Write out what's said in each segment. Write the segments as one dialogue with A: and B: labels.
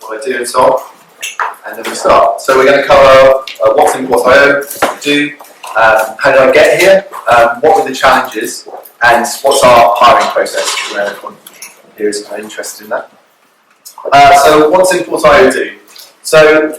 A: what I do and so on, and then we start. So we're going to cover what's import.io, what we do, how did I get here, what were the challenges, and what's our hiring process, where everyone here is kind of interested in that. So what's import.io do? So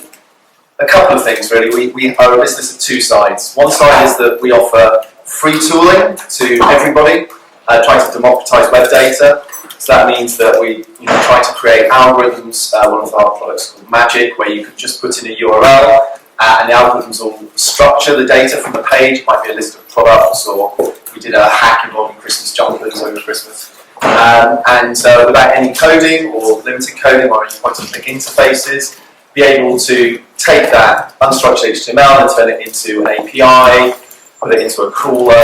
A: a couple of things really. We are a business of two sides. One side is that we offer free tooling to everybody, trying to democratize web data. So that means that we try to create algorithms. One of our products called Magic, where you could just put in a URL and the algorithms will structure the data from the page. It might be a list of products, or we did a hack involving Christmas jumpers over Christmas. Without any coding or limited coding or any point-and-click interfaces, be able to take that unstructured HTML and turn it into an API, put it into a crawler,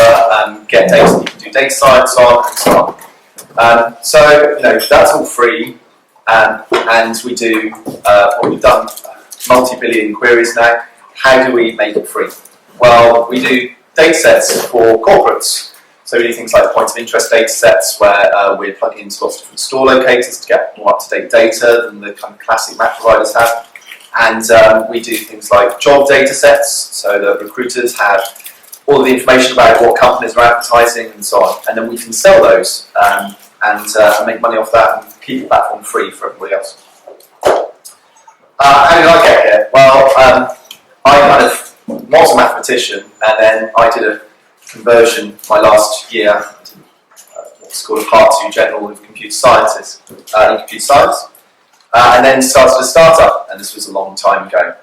A: get data that you can do data science on, and so on. So that's all free, and we do we've done multi-billion queries now. How do we make it free? Well, we do data sets for corporates. So we do things like point of interest data sets, where we're plugging into lots of different store locators to get more up-to-date data than the kind of classic map providers have. And we do things like job data sets, so that recruiters have all of the information about what companies are advertising and so on. And then we can sell those and make money off that and keep the platform free for everybody else. How did I get here? Well, I kind of was a mathematician, and then I did a conversion my last year, what's called a Part 2 General of Computer Sciences, in computer science. And then started a startup, and this was a long time ago.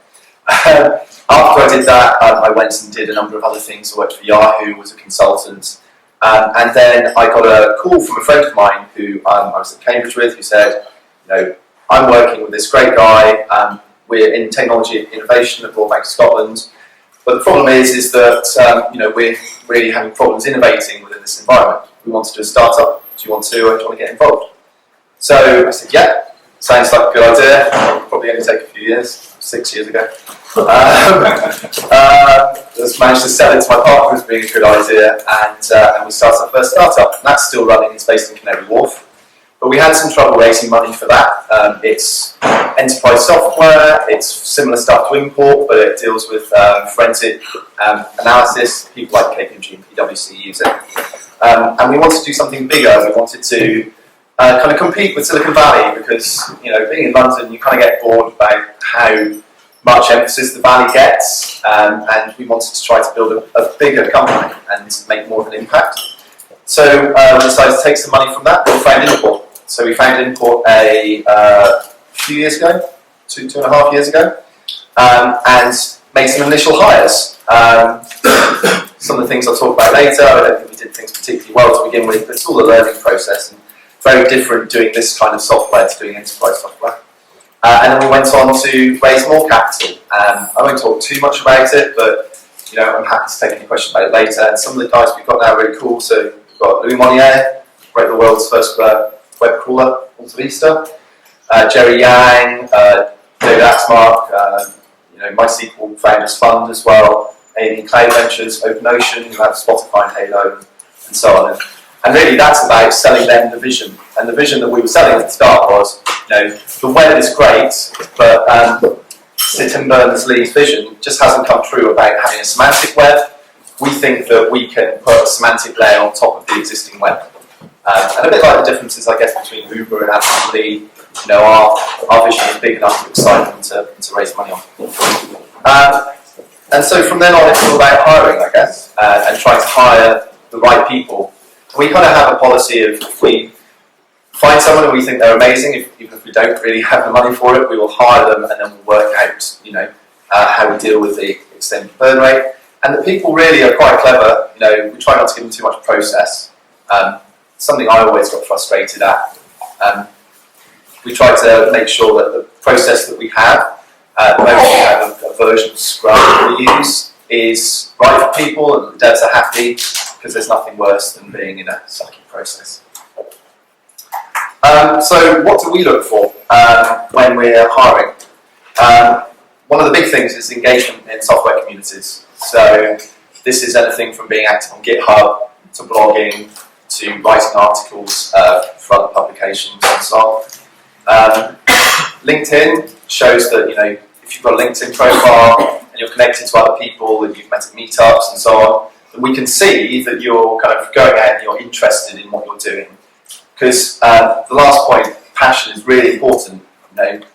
A: After I did that, I went and did a number of other things. I worked for Yahoo, was a consultant, and then I got a call from a friend of mine who I was at Cambridge with, who said, I'm working with this great guy. We're in technology innovation at Royal Bank of Scotland, but the problem is that we're really having problems innovating within this environment. We want to do a startup. Do you want to get involved? So I said, yeah. Sounds like a good idea. It'll probably only take a few years, 6 years ago. Just managed to sell it to my partner as being a good idea, and we started our first startup. And that's still running. It's based in Canary Wharf. But we had some trouble raising money for that. It's enterprise software. It's similar stuff to import, but it deals with forensic analysis. People like KPMG and PwC use it. And we wanted to do something bigger. We wanted to kind of compete with Silicon Valley, because being in London, you kind of get bored about how much emphasis the Valley gets, and we wanted to try to build a bigger company and make more of an impact. So we decided to take some money from that, and we found Import. So we found Import a few years ago, two and a half years ago, and made some initial hires. Some of the things I'll talk about later. I don't think we did things particularly well to begin with, but it's all a learning process. And very different doing this kind of software to doing enterprise software. And then we went on to raise more capital. I won't talk too much about it, but I'm happy to take any questions about it later. And some of the guys we've got now are really cool. So we've got Louis Monnier, wrote the world's first web crawler, Alta Vista. Jerry Yang, David Axmark, MySQL Founders Fund as well. A&E Cloud Ventures, OpenOcean, who have Spotify and Halo, and so on. And really that's about selling them the vision. And the vision that we were selling at the start was, the web is great, but Tim Berners-Lee's vision just hasn't come true about having a semantic web. We think that we can put a semantic layer on top of the existing web. And a bit like the differences, I guess, between Uber and Airbnb, our vision is big enough to excite them to raise money on. And so from then on, it's all about hiring, I guess, and trying to hire the right people. We kind of have a policy of, if we find someone and we think they're amazing, even if we don't really have the money for it, we will hire them, and then we'll work out, how we deal with the extended burn rate. And the people really are quite clever. We try not to give them too much process. Something I always got frustrated at. We try to make sure that the process that we have, at the moment we have a version of Scrum that we use, is right for people and the devs are happy, because there's nothing worse than being in a sucky process. So what do we look for when we're hiring? One of the big things is engagement in software communities. So this is anything from being active on GitHub, to blogging, to writing articles for other publications and so on. LinkedIn shows that, if you've got a LinkedIn profile and you're connected to other people that you've met at meetups and so on, then we can see that you're kind of going out and you're interested in what you're doing. Because the last point, passion, is really important.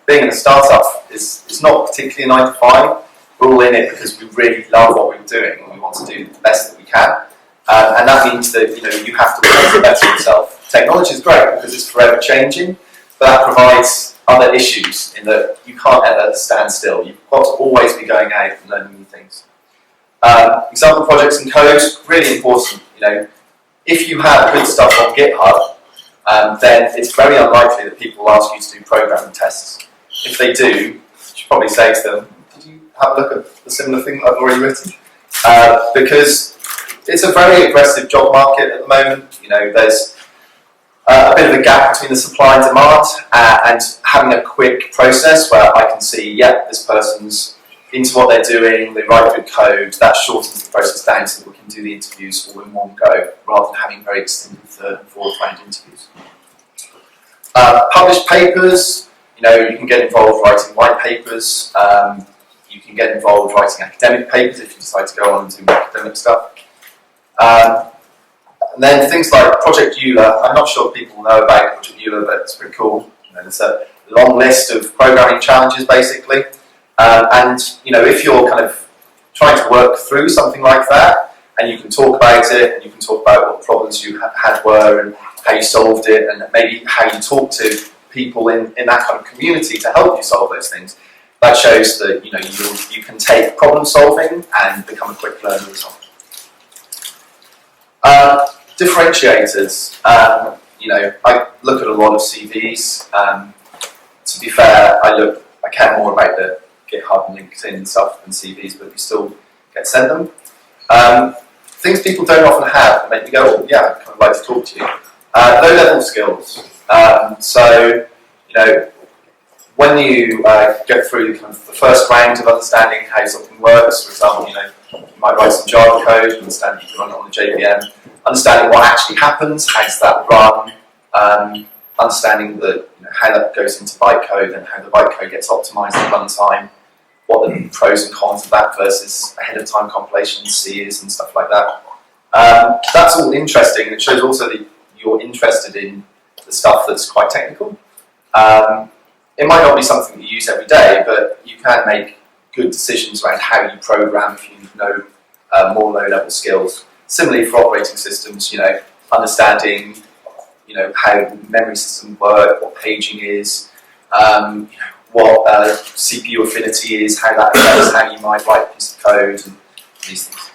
A: Being in a startup is not particularly a 9 to 5. We're all in it because we really love what we're doing and we want to do the best that we can. And that means that you have to always better yourself. Technology is great because it's forever changing, but that provides other issues in that you can't ever stand still. You've got to always be going out and learning new things. Example projects and code, really important. If you have good stuff on GitHub, then it's very unlikely that people will ask you to do programming tests. If they do, you should probably say to them, did you have a look at the similar thing that I've already written? Because it's a very aggressive job market at the moment. There's a bit of a gap between the supply and demand, and having a quick process where I can see, this person's into what they're doing, they write good code, that shortens the process down so that we can do the interviews all in one go, rather than having very extended third and fourth round interviews. Published papers, you can get involved writing white papers, you can get involved writing academic papers if you decide to go on and do academic stuff. And then things like Project Euler. I'm not sure if people know about Project Euler, but it's pretty cool. There's a long list of programming challenges, basically. And if you're kind of trying to work through something like that, and you can talk about it, and you can talk about what problems you had were, and how you solved it, and maybe how you talk to people in that kind of community to help you solve those things, that shows that you can take problem solving and become a quick learner as well. Differentiators. I look at a lot of CVs. To be fair, I care more about the GitHub and LinkedIn and stuff than CVs, but we still get sent them. Things people don't often have that make me go, I'd kind of like to talk to you. Low-level skills. When you get through kind of the first round of understanding how something works, for example, you might write some Java code, understand you can run it on the JVM, understanding what actually happens, how does that run, understanding how that goes into bytecode and how the bytecode gets optimized at runtime, what the pros and cons of that versus ahead of time compilation, C is and stuff like that. That's all interesting. It shows also that you're interested in the stuff that's quite technical. It might not be something that you use every day, but you can make good decisions around how you program if you know more low-level skills. Similarly for operating systems, understanding how the memory systems work, what paging is, what CPU affinity is, how that affects how you might write a piece of code, and these things.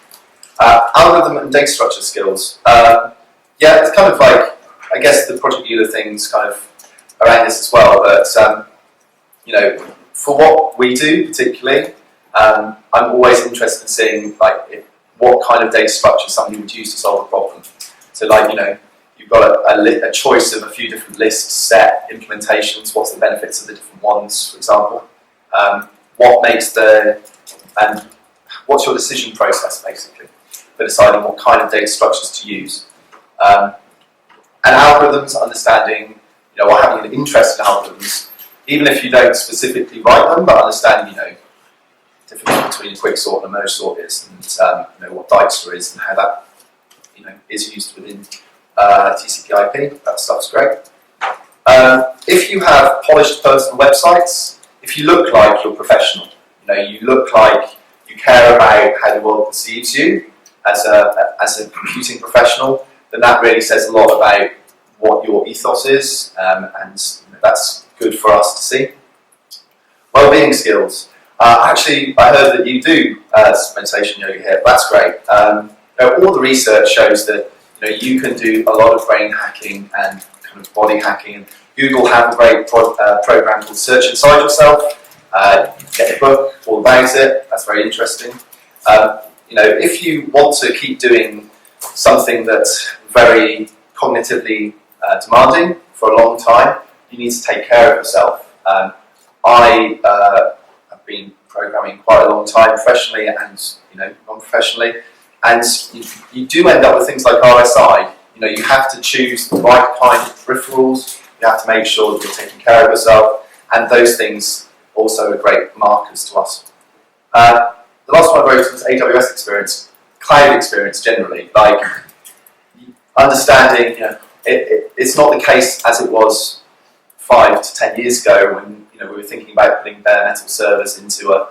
A: Algorithm and data structure skills. It's kind of like, I guess the Project Euler thing's kind of around this as well, but for what we do particularly, I'm always interested in seeing what kind of data structure somebody would use to solve a problem. So you've got a choice of a few different lists, set, implementations, what's the benefits of the different ones, for example. What's your decision process, basically, for deciding what kind of data structures to use. And algorithms, understanding, or having an interest in algorithms, even if you don't specifically write them, but understanding, the difference between a quicksort and a merge sort is, and what Dijkstra is, and how that, is used within TCP/IP. That stuff's great. If you have polished personal websites, if you look like you're professional, you look like you care about how the world perceives you as a computing professional, then that really says a lot about what your ethos is, and that's good for us to see. Well-being skills. Actually, I heard that you do meditation yoga here. That's great. All the research shows that you can do a lot of brain hacking and kind of body hacking. And Google have a great program called Search Inside Yourself. You can get a book all about it. That's very interesting. If you want to keep doing something that's very cognitively demanding for a long time, you need to take care of yourself. I have been programming quite a long time, professionally and non-professionally, and you do end up with things like RSI. You have to choose the right kind of peripherals. You have to make sure that you're taking care of yourself, and those things also are great markers to us. The last one I wrote was AWS experience, cloud experience generally, like understanding, it's not the case as it was 5 to 10 years ago when we were thinking about putting bare metal servers into a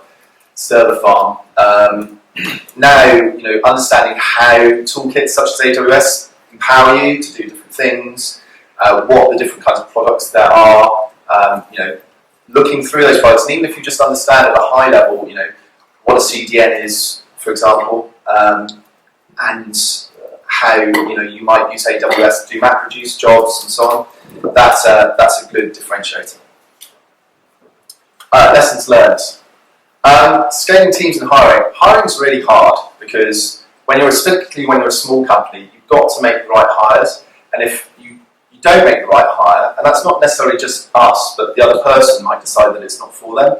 A: server farm. Now, understanding how toolkits such as AWS empower you to do different things, what the different kinds of products there are, looking through those products, and even if you just understand at a high level, what a CDN is, for example, and how you might use AWS to do MapReduce jobs and so on. That's a good differentiator. Lessons learned. Scaling teams and hiring. Hiring is really hard because particularly when you're a small company, you've got to make the right hires, and if you don't make the right hire, and that's not necessarily just us, but the other person might decide that it's not for them.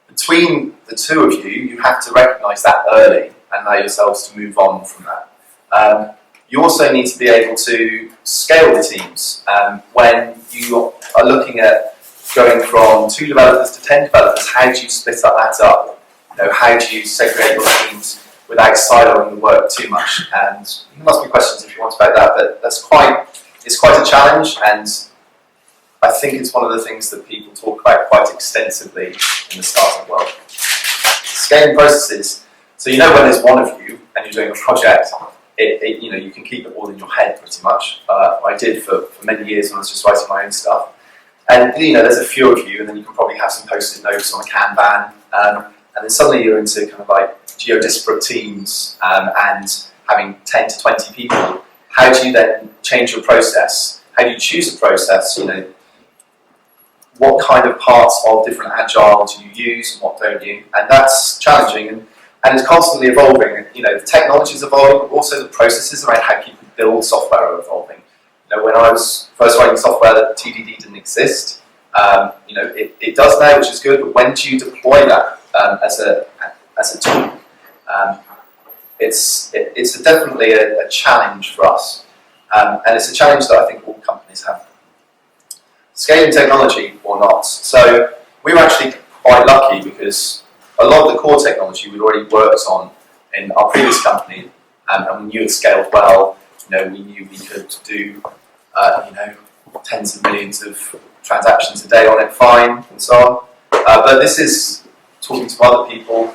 A: Between the two of you, you have to recognise that early and allow yourselves to move on from that. You also need to be able to scale the teams. When you are looking at going from 2 developers to 10 developers, how do you split that up? How do you segregate your teams without siloing the work too much? And there must be questions if you want about that, but it's quite a challenge, and I think it's one of the things that people talk about quite extensively in the startup world. Scaling processes. So when there's one of you and you're doing a project, you can keep it all in your head pretty much. I did for many years when I was just writing my own stuff. And there's a few of you, and then you can probably have some post-it notes on a Kanban, and then suddenly you're into kind of like geo-disparate teams and having 10 to 20 people. How do you then change your process? How do you choose a process? What kind of parts of different agile do you use and what don't you? And that's challenging, and it's constantly evolving. The technology is evolving, but also the processes around how people build software are evolving. When I was first writing software, that TDD didn't exist. It does now, which is good. But when do you deploy that as a tool? It's definitely a challenge for us, and it's a challenge that I think all companies have. Scaling technology or not. So we were actually quite lucky because a lot of the core technology we'd already worked on in our previous company, and we knew it scaled well. We knew we could do tens of millions of transactions a day on it fine and so on. But this is talking to other people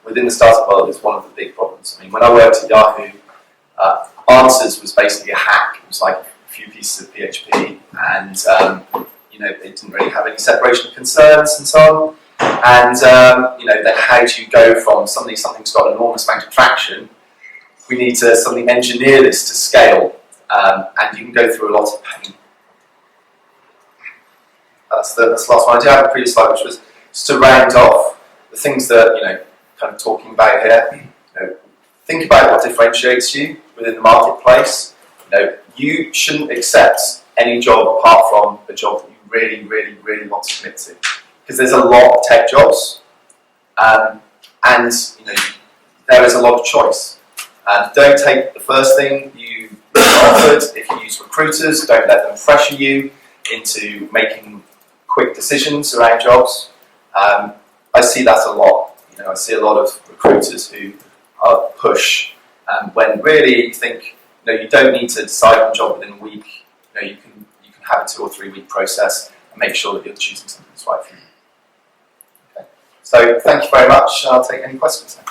A: within the startup world is one of the big problems. I mean, when I worked at Yahoo, Answers was basically a hack. It was like a few pieces of PHP, and it didn't really have any separation of concerns and so on. And then how do you go from something's got an enormous amount of traction? We need to suddenly engineer this to scale, and you can go through a lot of pain. That's the last one. I do have a previous slide, which was just to round off the things that kind of talking about here. Think about what differentiates you within the marketplace. You shouldn't accept any job apart from a job that you really, really, really want to commit to, because there's a lot of tech jobs, and there is a lot of choice. Don't take the first thing you offered. If you use recruiters, don't let them pressure you into making quick decisions around jobs. I see that a lot. I see a lot of recruiters who push when really you think you don't need to decide on a job within a week. You can have a 2 or 3 week process and make sure that you're choosing something that's right for you. Okay. So thank you very much. I'll take any questions now.